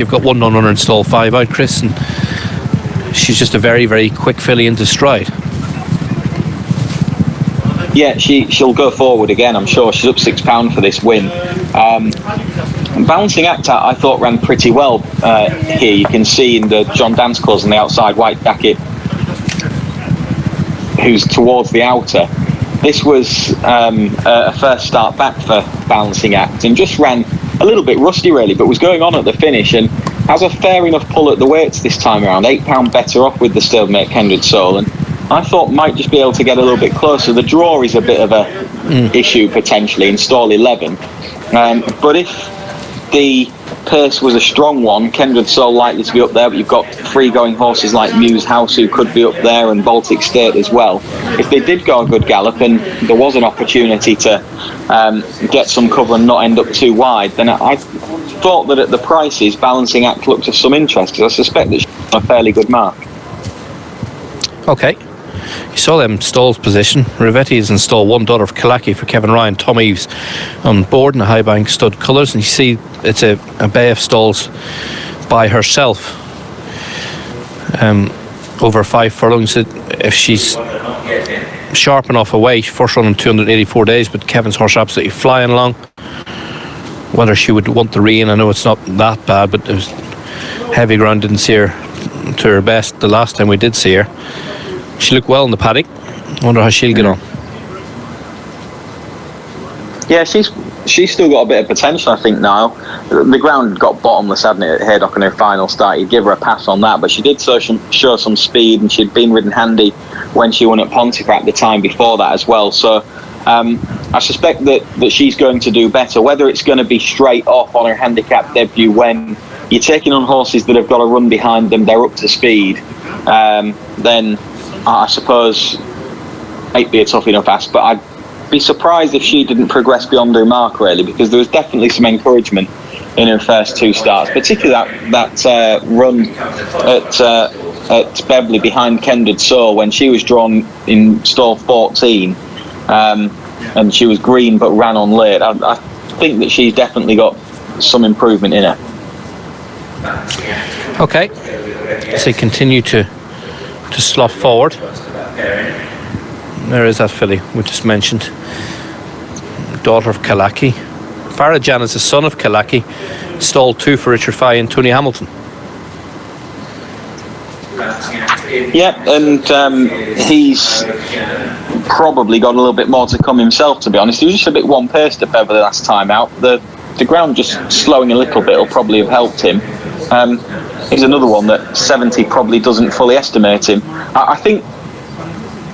You've got 1 runner in stall 5 out, Chris, and she's just a very, very quick filly into stride. Yeah, she'll go forward again, I'm sure. She's up £6 for this win. Balancing Act, I thought, ran pretty well here. You can see in the John Dance colours on the outside, white jacket, who's towards the outer. This was a first start back for Balancing Act and just ran a little bit rusty really, but was going on at the finish and has a fair enough pull at the weights this time around. £8 better off with the stablemate Kindred Soul, and I thought might just be able to get a little bit closer. The draw is a bit of a issue potentially in stall 11, but if the pace was a strong one, Kindred Soul likely to be up there, but you've got free going horses like Muse House who could be up there, and Baltic State as well. If they did go a good gallop and there was an opportunity to get some cover and not end up too wide, then I thought that at the prices Balancing Act looked of some interest, because I suspect that she's a fairly good mark. Okay, you saw them stalls position. Rivetti is in stall 1, Daughter of Kalaki for Kevin Ryan. Tom Eves on board in the high bank stud colours, and you see it's a bay of stalls by herself over 5 furlongs. If she's sharp enough away, first run in 284 days, but Kevin's horse absolutely flying along. Whether she would want the rain, I know it's not that bad, but it was heavy ground. Didn't see her to her best the last time we did see her. She looked well in the paddock. I wonder how she'll get on. Yeah, she's still got a bit of potential, I think, Niall. The ground got bottomless, hadn't it, at Haydock in her final start. You'd give her a pass on that, but she did show some speed, and she'd been ridden handy when she won at Pontefract the time before that as well. So I suspect that she's going to do better. Whether it's going to be straight off on her handicap debut when you're taking on horses that have got a run behind them, they're up to speed, then I suppose might be a tough enough ask, but I'd be surprised if she didn't progress beyond her mark really, because there was definitely some encouragement in her first 2 starts, particularly that run at Beverley behind Kindred Soul when she was drawn in stall 14, and she was green but ran on late. I think that she's definitely got some improvement in her. Okay, so continue to slot forward. There is that filly we just mentioned, Daughter of Kalaki. Farajan is the son of Kalaki, stall 2 for Richard Fye and Tony Hamilton. Yeah, and he's probably got a little bit more to come himself, to be honest. He was just a bit one-paced at Beverley last time out. The ground just slowing a little bit will probably have helped him. He's another one that 70 probably doesn't fully estimate him. I think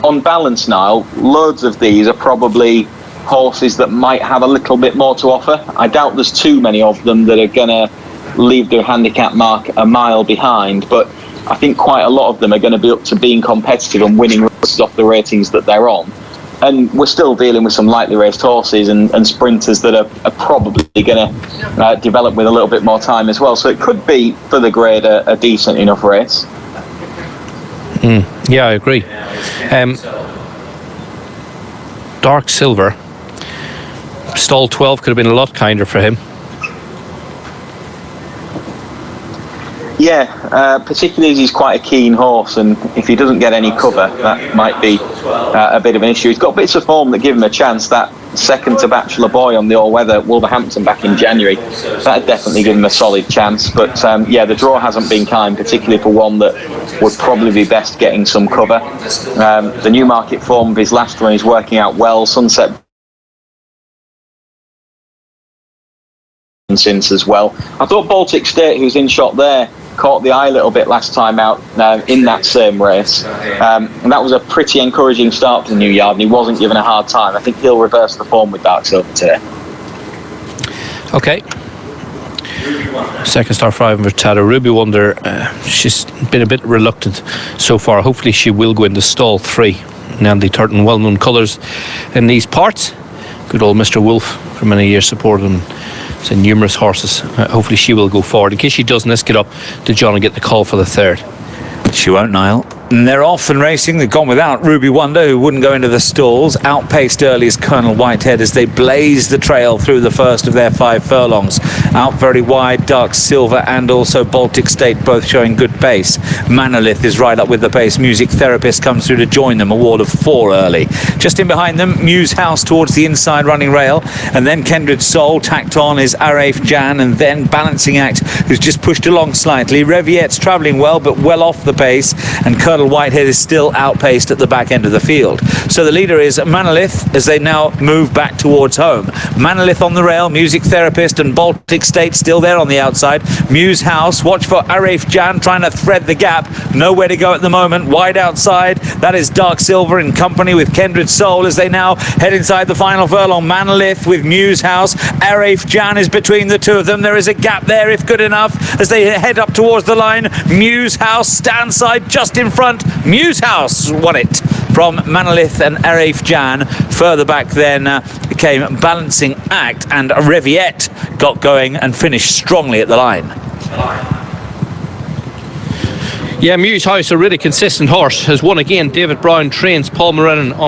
on balance, Niall, loads of these are probably horses that might have a little bit more to offer. I doubt there's too many of them that are going to leave their handicap mark a mile behind, but I think quite a lot of them are going to be up to being competitive and winning races off the ratings that they're on. And we're still dealing with some lightly raced horses and sprinters that are probably going to develop with a little bit more time as well. So it could be, for the grade, a decent enough race. Yeah, I agree. Dark Silver, stall 12 could have been a lot kinder for him. Yeah, particularly as he's quite a keen horse, and if he doesn't get any cover, that might be a bit of an issue. He's got bits of form that give him a chance. That second to Bachelor Boy on the all-weather at Wolverhampton back in January, that'd definitely give him a solid chance. But yeah, the draw hasn't been kind, particularly for one that would probably be best getting some cover. The Newmarket form of his last run is working out well. Sunset since as well. I thought Baltic State, who's in shot there, caught the eye a little bit last time out in that same race, and that was a pretty encouraging start to the new yard, and he wasn't given a hard time. I think he'll reverse the form with Dark Silver today. Okay, second star 5 for Tada. Ruby Wonder, she's been a bit reluctant so far. Hopefully she will go into stall 3. Nandy Turton, well-known colours in these parts. Good old Mr. Wolf for many years supported him. So numerous horses. Hopefully she will go forward. In case she doesn't, let's get up to John and get the call for the third. She won't, Niall. And they're off and racing. They've gone without Ruby Wonder, who wouldn't go into the stalls. Outpaced early is Colonel Whitehead as they blaze the trail through the first of their 5 furlongs. Out very wide, Dark Silver and also Baltic State, both showing good pace. Manolith is right up with the pace. Music Therapist comes through to join them, a wall of 4 early. Just in behind them, Muse House towards the inside running rail, and then Kindred Soul. Tacked on is Arafe Jan, and then Balancing Act, who's just pushed along slightly. Reviette's travelling well, but well off the pace, and Colonel Whitehead is still outpaced at the back end of the field. So the leader is Manolith as they now move back towards home. Manolith on the rail, Music Therapist and Baltic State still there on the outside. Muse House, watch for Arafe Jan trying to thread the gap. Nowhere to go at the moment, wide outside. That is Dark Silver in company with Kindred Soul as they now head inside the final furlong. Manolith with Muse House. Arafe Jan is between the two of them. There is a gap there if good enough as they head up towards the line. Muse House stands side just in front. Muse House won it from Manolith and Arafe Jan. Further back then came Balancing Act, and Reviette got going and finished strongly at the line. Yeah, Muse House, a really consistent horse, has won again. David Brown trains Paul Morenin on